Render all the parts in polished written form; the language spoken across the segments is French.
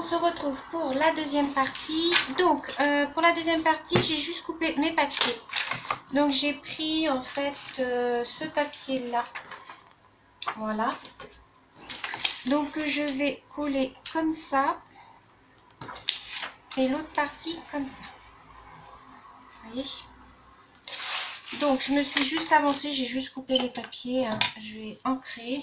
se retrouve pour la deuxième partie. Donc, pour la deuxième partie, j'ai juste coupé mes papiers. Donc, j'ai pris en fait ce papier-là. Voilà. Donc, je vais coller comme ça. Et l'autre partie comme ça. Vous voyez? Donc, je me suis juste avancée. J'ai juste coupé les papiers. Hein. Je vais ancrer.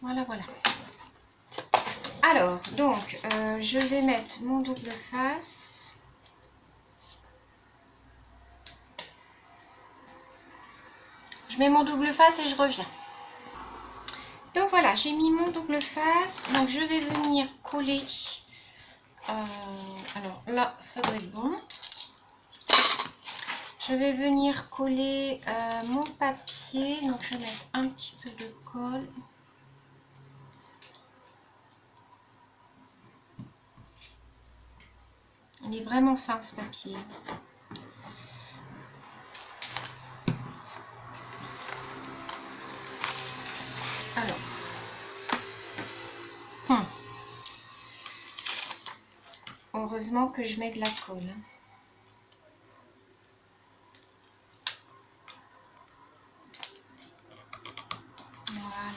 Voilà, voilà. Alors, donc, je vais mettre mon double face. Je mets mon double face et je reviens. Donc voilà, j'ai mis mon double face. Donc, je vais venir coller. Alors là, ça doit être bon. Je vais venir coller mon papier. Donc, je vais mettre un petit peu de colle. Il est vraiment fin ce papier. Alors. Heureusement que je mets de la colle. Voilà.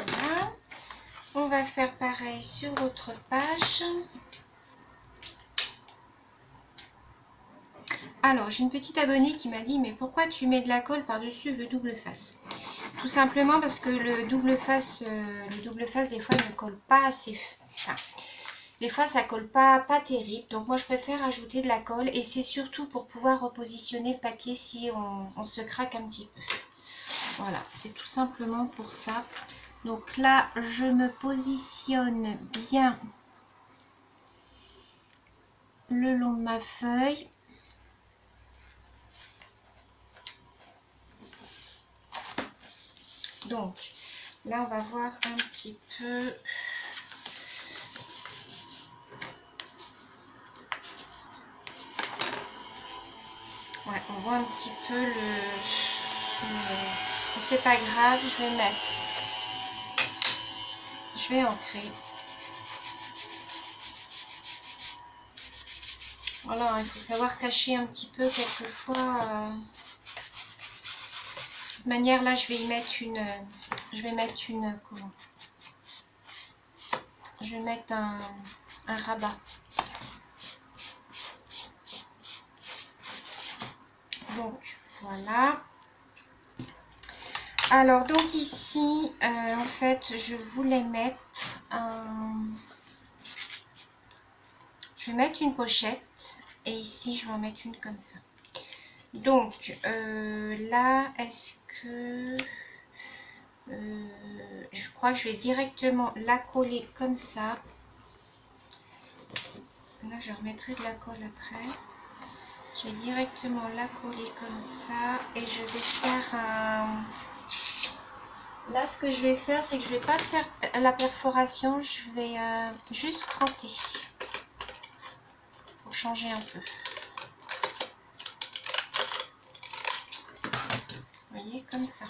Voilà. On va faire pareil sur l'autre page. Alors, j'ai une petite abonnée qui m'a dit, mais pourquoi tu mets de la colle par-dessus le double face? Tout simplement parce que le double face, des fois, il ne colle pas assez. Enfin, des fois, ça colle pas terrible. Donc, moi, je préfère ajouter de la colle. Et c'est surtout pour pouvoir repositionner le papier si on se craque un petit peu. Voilà, c'est tout simplement pour ça. Donc là, je me positionne bien le long de ma feuille. Donc, là, on va voir un petit peu. Ouais, on voit un petit peu c'est pas grave, je vais mettre. Je vais ancrer. Voilà, il faut savoir cacher un petit peu quelquefois. De toute manière, là, je vais y mettre une. Comment? Je vais mettre un rabat. Donc, voilà. Alors, donc ici, en fait, je voulais mettre je vais mettre une pochette. Et ici, je vais en mettre une comme ça. Donc, là, est-ce que... je crois que je vais directement la coller comme ça. Là, je remettrai de la colle après. Je vais directement la coller comme ça. Et je vais faire un... Là, ce que je vais faire, c'est que je ne vais pas faire la perforation. Je vais juste crotter. Pour changer un peu. Vous voyez, comme ça.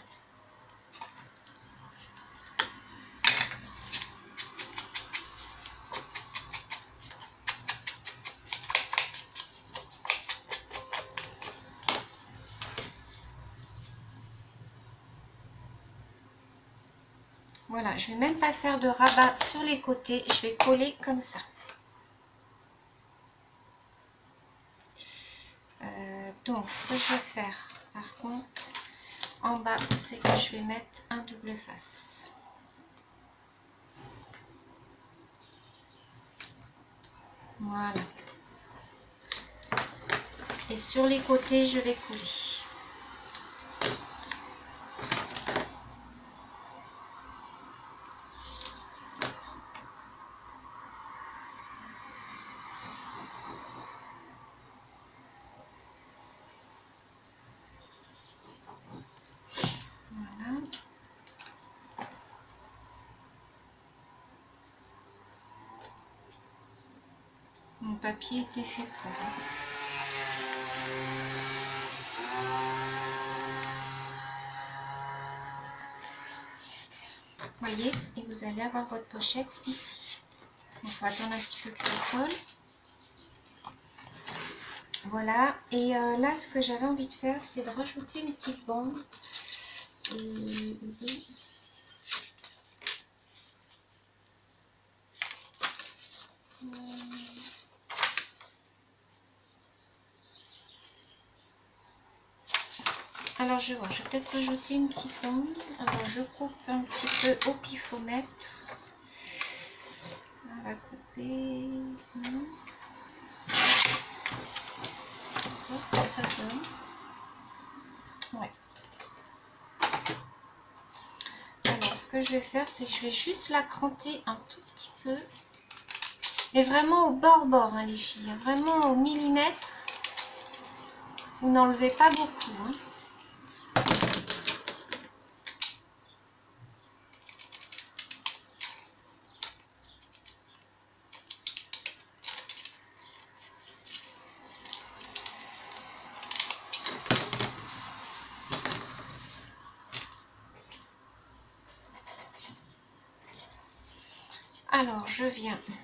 Voilà, je ne vais même pas faire de rabat sur les côtés, je vais coller comme ça. Donc, ce que je vais faire, par contre, en bas, c'est que je vais mettre un double face. Voilà. Et sur les côtés, je vais coller. papier était fait pour. Voyez, et vous allez avoir votre pochette ici. Il faut attendre un petit peu que ça colle. Voilà, et là ce que j'avais envie de faire, c'est de rajouter une petite bande. Alors je vois, je vais peut-être rajouter une petite bande. Alors je coupe un petit peu au pifomètre. On va couper. Voir ce que ça donne. Ouais. Alors ce que je vais faire, c'est que je vais juste la cranter un tout petit peu. Mais vraiment au bord, hein, les filles. Vraiment au millimètre. Vous n'enlevez pas beaucoup. Hein. Alors, je viens voilà.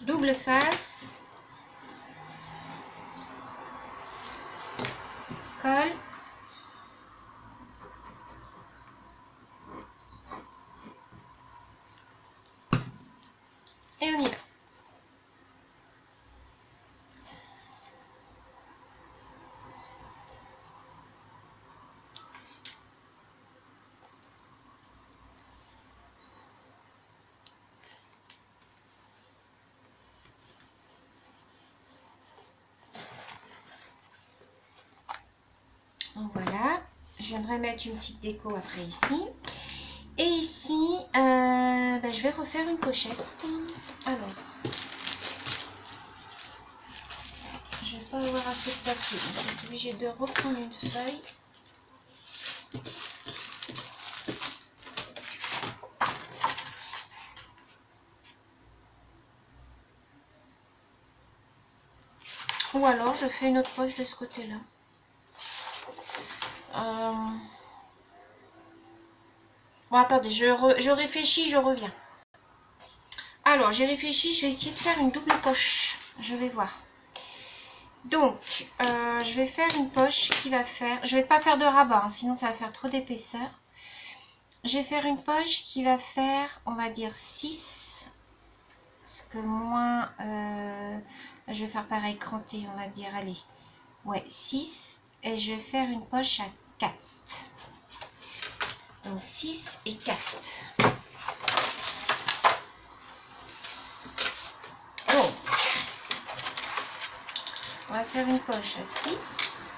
Double face, colle, et on y va. Donc voilà, je viendrai mettre une petite déco après ici. Et ici, je vais refaire une pochette. Alors, je vais pas avoir assez de papier, donc je suis obligée de reprendre une feuille. Ou alors, je fais une autre poche de ce côté-là. Bon, attendez, je réfléchis, je reviens. Alors, j'ai réfléchi, je vais essayer de faire une double poche. Je vais voir. Donc, je vais faire une poche qui va faire... Je vais pas faire de rabat, hein, sinon ça va faire trop d'épaisseur. Je vais faire une poche qui va faire, on va dire 6. Parce que moins... je vais faire pareil, cranté, on va dire, allez. Ouais, 6. Et je vais faire une poche à 4. Donc 6 et 4. Donc, on va faire une poche à 6.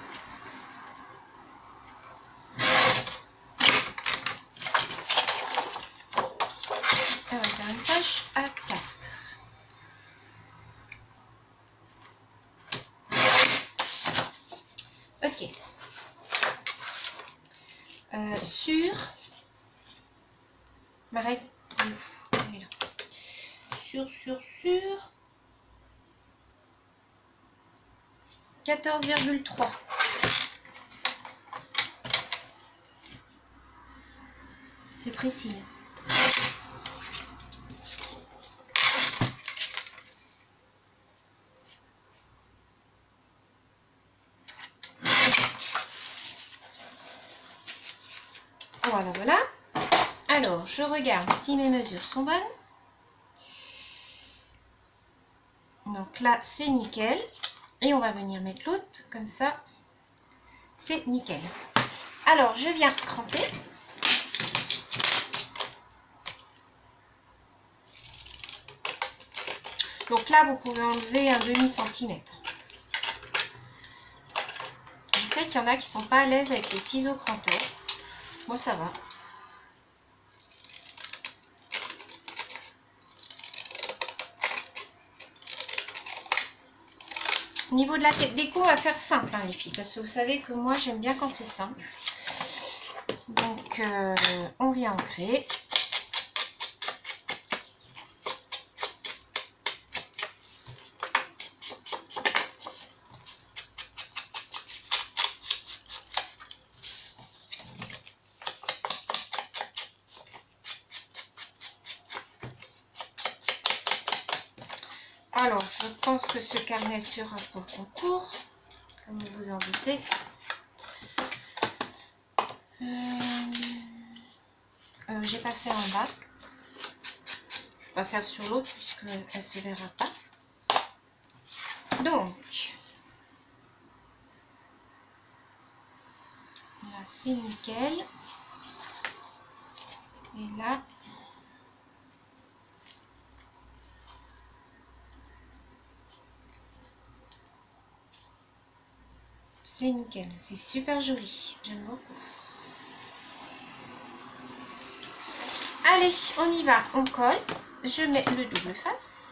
Et on va faire une poche à 4. Ok. Sur... Marie, sur 14,3. C'est précis. Voilà, voilà. Alors, je regarde si mes mesures sont bonnes. Donc là, c'est nickel. Et on va venir mettre l'autre, comme ça, c'est nickel. Alors, je viens cranter. Donc là, vous pouvez enlever un demi-centimètre. qu'il y en a qui sont pas à l'aise avec les ciseaux cranteurs. Moi, ça va. Au niveau de la déco, on va faire simple, hein, les filles, parce que vous savez que moi, j'aime bien quand c'est simple. Donc, on vient ancrer. Alors, je pense que ce carnet sera pour le concours, comme vous vous en doutez. J'ai pas fait en bas. Je vais pas faire sur l'autre puisque elle se verra pas. Donc, là c'est nickel. Et là, c'est nickel. C'est super joli. J'aime beaucoup. Allez, on y va. On colle. Je mets le double face.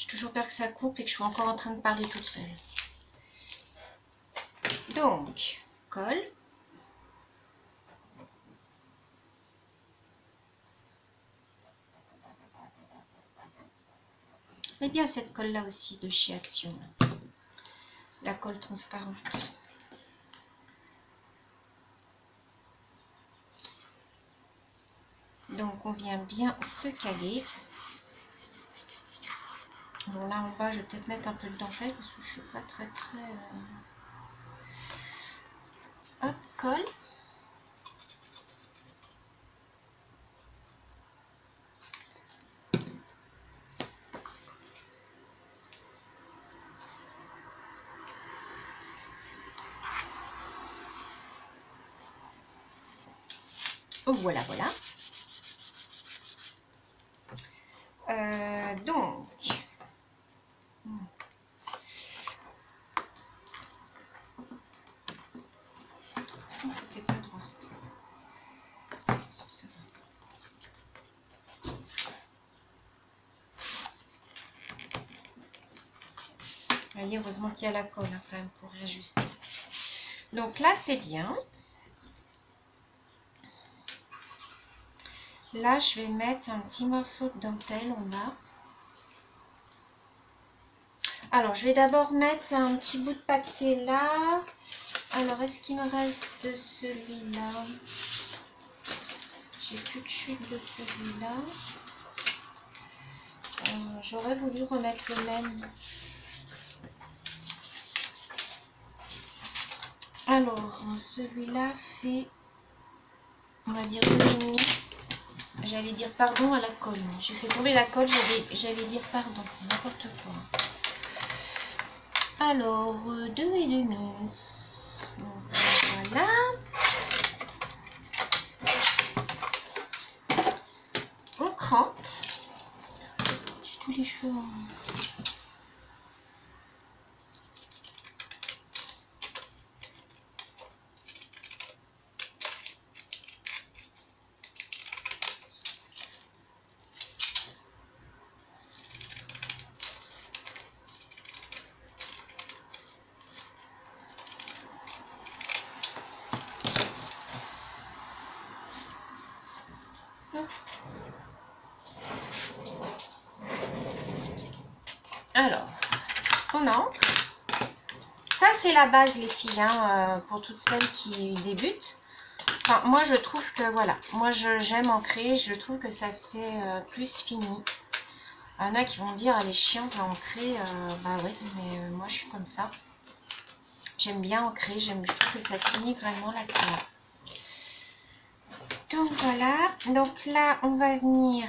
Toujours peur que ça coupe et que je suis encore en train de parler toute seule. Donc, colle. Et bien cette colle là aussi de chez Action. La colle transparente. Donc on vient bien se caler. Bon là en bas je vais peut-être mettre un peu de dentelle parce que je suis pas très Hop, colle. Oh, voilà, voilà. Donc, ça c'était pas droit. Ça va. Vous voyez, heureusement qu'il y a la colle hein, quand même pour réajuster. Donc là c'est bien. Là, je vais mettre un petit morceau de dentelle en bas. Alors, je vais d'abord mettre un petit bout de papier là. Alors, est-ce qu'il me reste de celui-là? J'ai plus de chute de celui-là. J'aurais voulu remettre le même. Alors, celui-là fait, on va dire 2,5. J'allais dire pardon à la colle. J'ai fait tomber la colle, j'allais dire pardon. N'importe quoi. Alors, 2,5. Voilà. On crante. J'ai tous les cheveux. Alors, on encre. Ça, c'est la base, les filles, hein, pour toutes celles qui débutent. Enfin, moi, je trouve que, voilà, moi, j'aime ancrer. Je trouve que ça fait plus fini. Il y en a qui vont me dire, elle est chiante à ancrer. Bah oui, mais moi, je suis comme ça. J'aime bien ancrer. Je trouve que ça finit vraiment la couleur. Donc voilà, donc là on va venir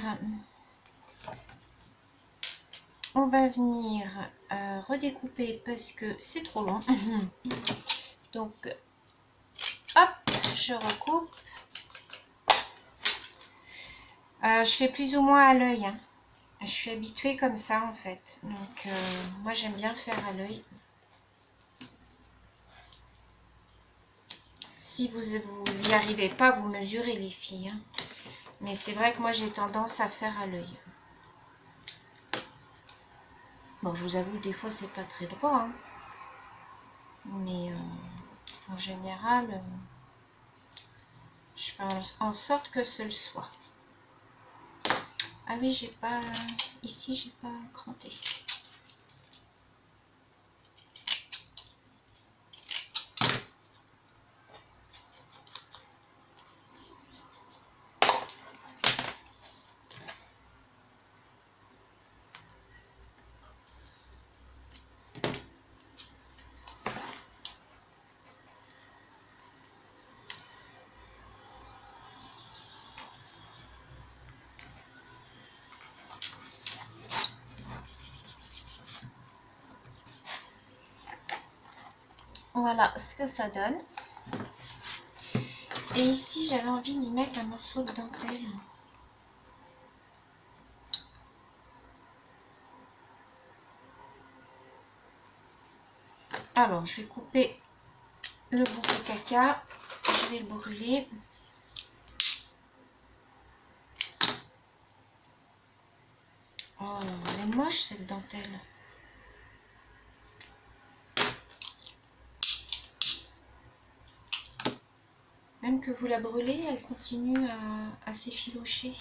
redécouper parce que c'est trop long. Donc hop, je recoupe. Je fais plus ou moins à l'œil, hein. Je suis habituée comme ça en fait, donc moi j'aime bien faire à l'œil. Si vous y arrivez pas, vous mesurez les filles, hein. Mais c'est vrai que moi j'ai tendance à faire à l'œil. Bon, je vous avoue, des fois c'est pas très droit, hein. Mais en général, je fais en sorte que ce le soit. Ah oui, j'ai pas... Ici, j'ai pas cranté. Voilà ce que ça donne. Et ici, j'avais envie d'y mettre un morceau de dentelle. Alors, je vais couper le bout de caca. Je vais le brûler. Oh, elle est moche cette dentelle. Même que vous la brûlez, elle continue à s'effilocher.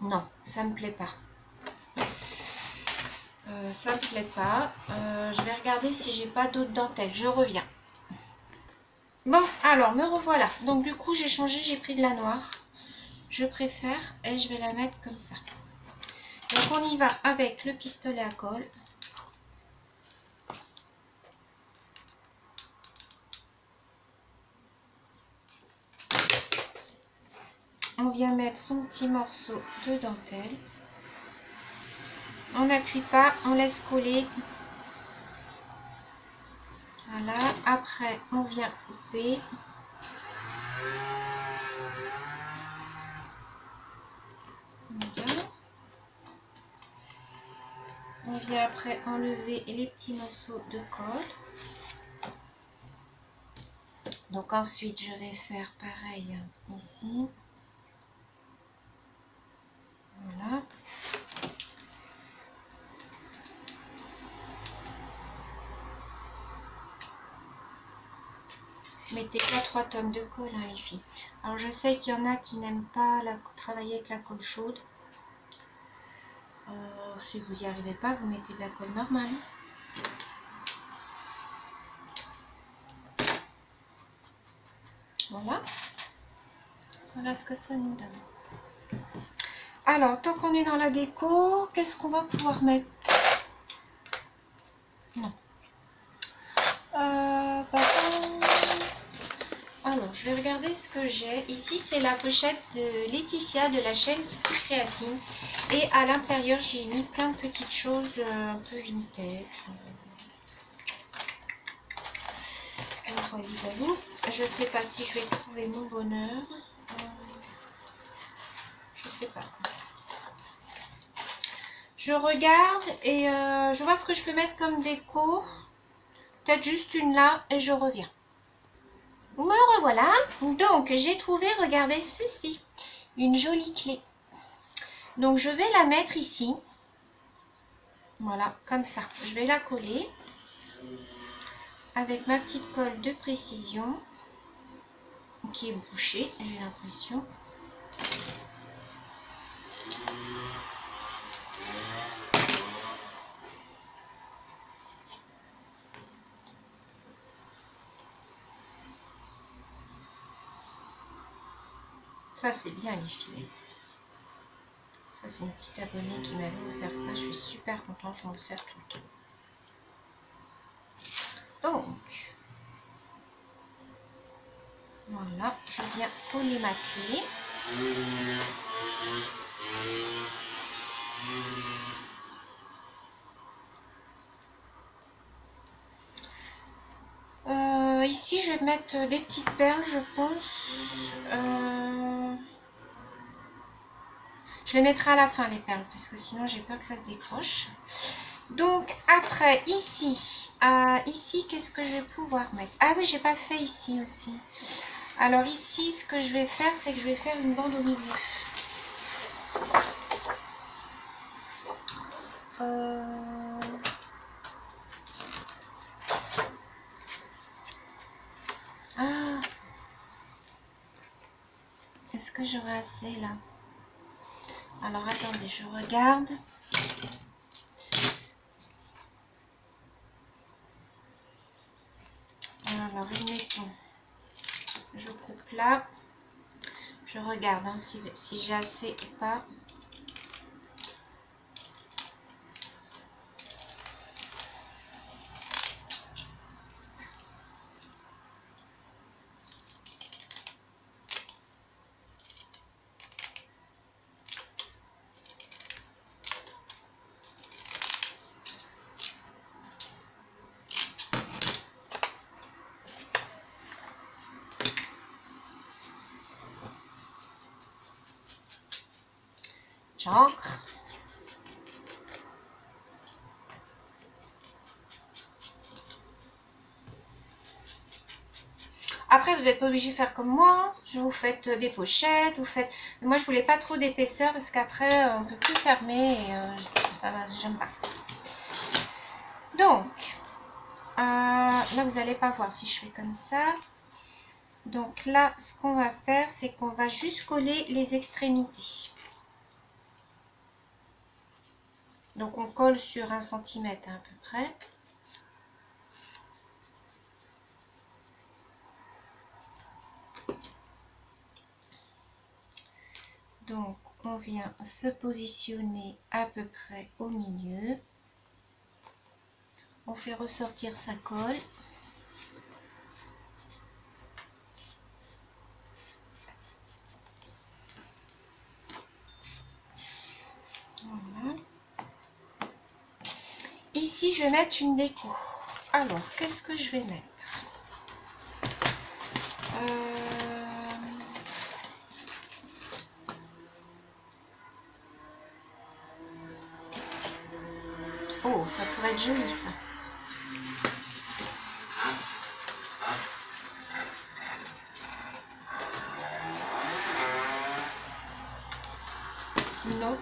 Non, ça me plaît pas. Ça me plaît pas. Je vais regarder si j'ai pas d'autres dentelles. Je reviens. Bon, alors, me revoilà. Donc, du coup, j'ai changé, j'ai pris de la noire. Je préfère et je vais la mettre comme ça. Donc, on y va avec le pistolet à colle. On vient mettre son petit morceau de dentelle. On n'appuie pas, on laisse coller. Voilà. Après, on vient couper. Voilà. On vient après enlever les petits morceaux de colle. Donc ensuite, je vais faire pareil ici. Voilà. Mettez pas 3 tonnes de colle, hein, les filles. Alors je sais qu'il y en a qui n'aiment pas travailler avec la colle chaude. Si vous n'y arrivez pas, vous mettez de la colle normale. Voilà. Voilà ce que ça nous donne. Alors, tant qu'on est dans la déco, qu'est-ce qu'on va pouvoir mettre? Non. Alors, je vais regarder ce que j'ai. Ici, c'est la pochette de Laetitia de la chaîne Kitty Créatine. Et à l'intérieur, j'ai mis plein de petites choses un peu vintage. Je sais pas si je vais trouver mon bonheur. Je sais pas. Je regarde et je vois ce que je peux mettre comme déco. Peut-être juste une là et je reviens. Me revoilà. Donc, j'ai trouvé, regardez ceci. Une jolie clé. Donc, je vais la mettre ici. Voilà, comme ça. Je vais la coller. Avec ma petite colle de précision. Qui est bouchée, j'ai l'impression. Ça, c'est bien les filets. Ça, c'est une petite abonnée qui m'avait offert ça. Je suis super contente, je m'en sers tout le temps. Donc, voilà, je viens coller ma clé. Ici, je vais mettre des petites perles, je pense. Je les mettrai à la fin, les perles, parce que sinon, j'ai peur que ça se décroche. Donc, après, ici, ici, qu'est-ce que je vais pouvoir mettre? Ah oui, j'ai pas fait ici aussi. Alors, ici, ce que je vais faire, c'est que je vais faire une bande au milieu. Ah, est-ce que j'aurai assez là? Alors, attendez, je regarde. Alors, admettons, je coupe là. Je regarde hein, si j'ai assez ou pas. J'ancre. Après, vous n'êtes pas obligé de faire comme moi. Vous faites des pochettes, vous faites... Moi, je voulais pas trop d'épaisseur parce qu'après, on peut plus fermer et ça va, j'aime pas. Donc, là, vous n'allez pas voir si je fais comme ça. Donc là, ce qu'on va faire, c'est qu'on va juste coller les extrémités. Donc, on colle sur 1 cm à peu près. Donc, on vient se positionner à peu près au milieu. On fait ressortir sa colle. Voilà. Ici, je vais mettre une déco. Alors, qu'est-ce que je vais mettre? Oh, ça pourrait être joli, ça. Non.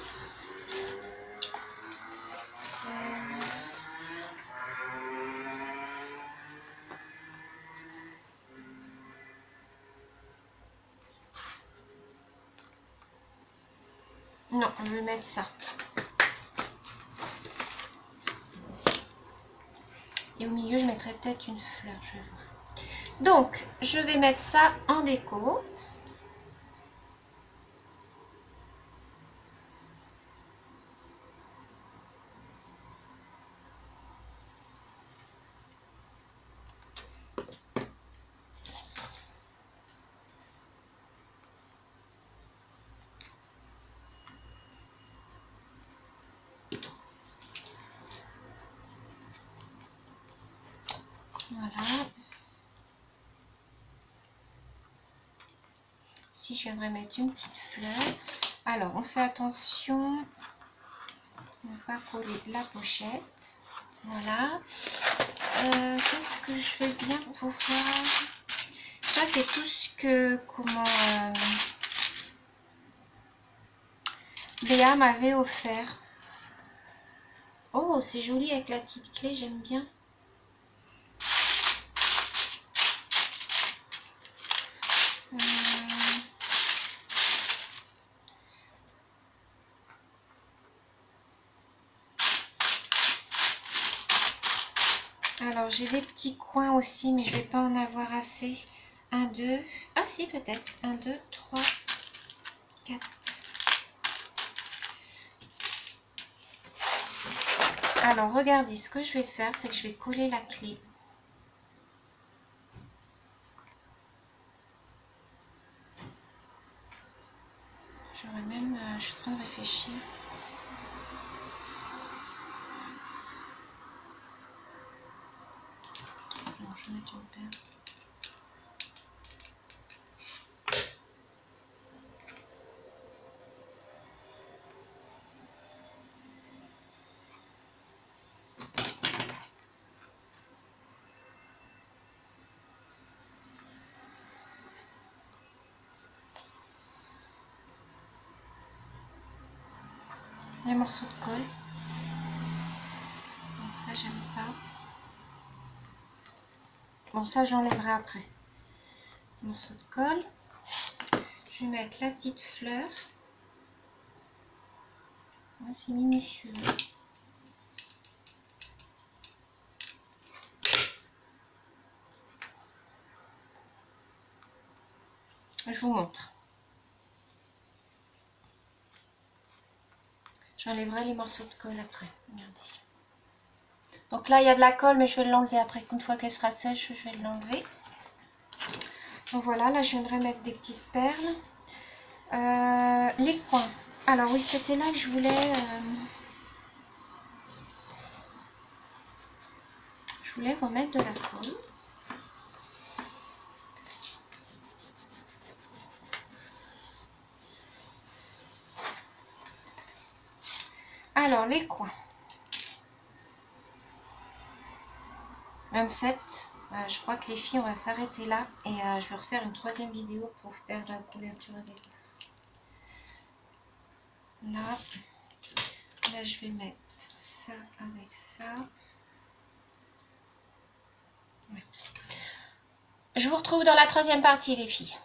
Non, on va mettre ça. Et au milieu, je mettrai peut-être une fleur, je vais voir. Donc, je vais mettre ça en déco. Voilà. Ici, je viendrai mettre une petite fleur. Alors, on fait attention. On va pas coller la pochette. Voilà. Qu'est-ce que je vais bien pouvoir... Ça, c'est tout ce que... Béa m'avait offert. Oh, c'est joli avec la petite clé, j'aime bien. Alors, j'ai des petits coins aussi, mais je vais pas en avoir assez. 1, 2... Ah si, peut-être. 1, 2, 3, 4. Alors, regardez, ce que je vais faire, c'est que je vais coller la clé. J'aurais même... je suis en train de réfléchir. Non, je vais mettre une paire. Les morceaux de colle. Donc ça, j'aime pas. Bon, ça, j'enlèverai après. Morceau de colle. Je vais mettre la petite fleur. C'est minutieux. Je vous montre. J'enlèverai les morceaux de colle après. Regardez. Donc là, il y a de la colle, mais je vais l'enlever après. Une fois qu'elle sera sèche, je vais l'enlever. Donc voilà, là, je viendrai mettre des petites perles. Les coins. Alors oui, c'était là que je voulais... je voulais remettre de la colle. Alors, les coins. 27. Je crois que les filles, on va s'arrêter là. Et je vais refaire une troisième vidéo pour faire la couverture avec. Là, je vais mettre ça avec ça. Ouais. Je vous retrouve dans la troisième partie, les filles.